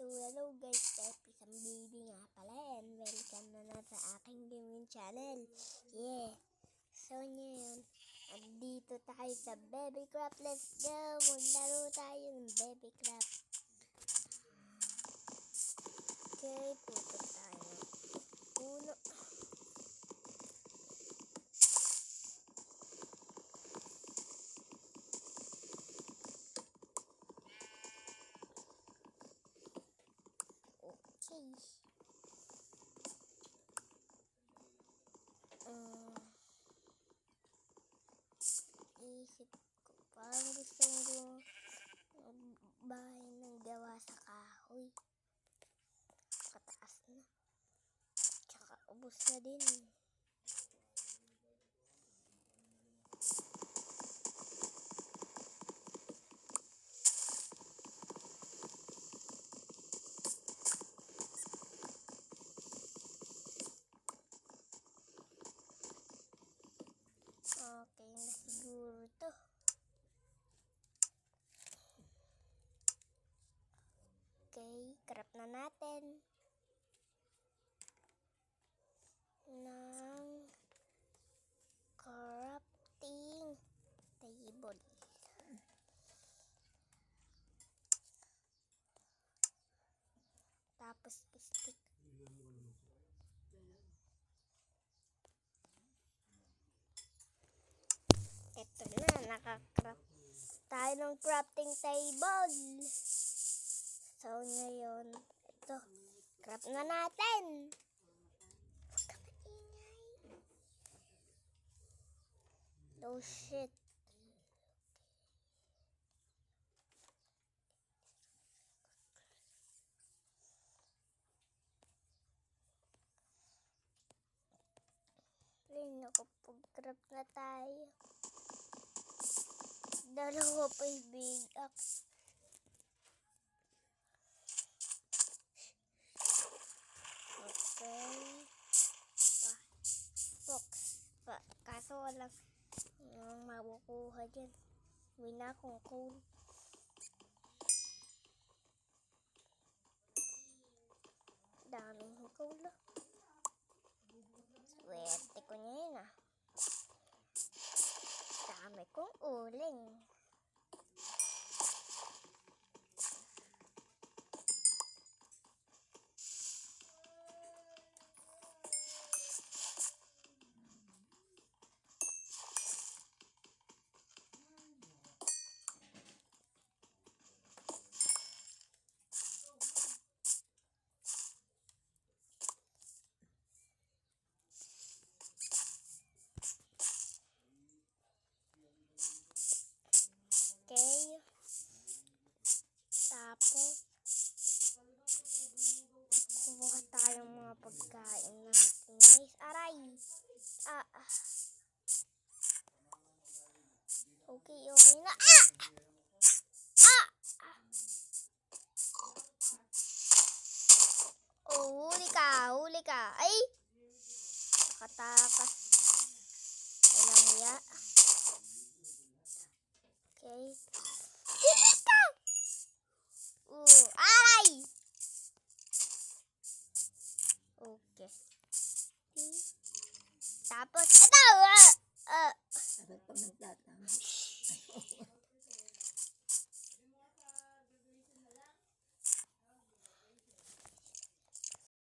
So hello guys, isang baby nga pala and welcome na sa aking gaming channel. Yeah. So ngayon, andito tayo sa Babycraft. Let's go! Maglaro tayo ng Babycraft. Okay, puto tayo. Puno. Okay. Isip ko, parang gusto ko bahay ng gawa sa kahoy. Kataas na. Tsaka ubos na din. Okay na siguro to. Okay, craft na natin ng crafting table. Tapos stick. Ito na, naka-craft tayo ng crafting table. So ngayon, ito, craft na natin. Huwag ka maingay. Oh shit. Rin ako, pag-craft na tayo. Dalawa pa yung big axe. Okay. Kaso walang makukuha dyan. Uwi na akong coal. Daming coal. Swerte ko niya yun ah. Dami kong uling. Okay. Tapos, kuha tayong mga pagkain natin. Guys, aray! Okay na. Oh, huli ka. Ay! Nakatakas. Walang hiya. Okay. Huli ka! Aray! Okay. Tapos, ito! Dapat pag nagtatama.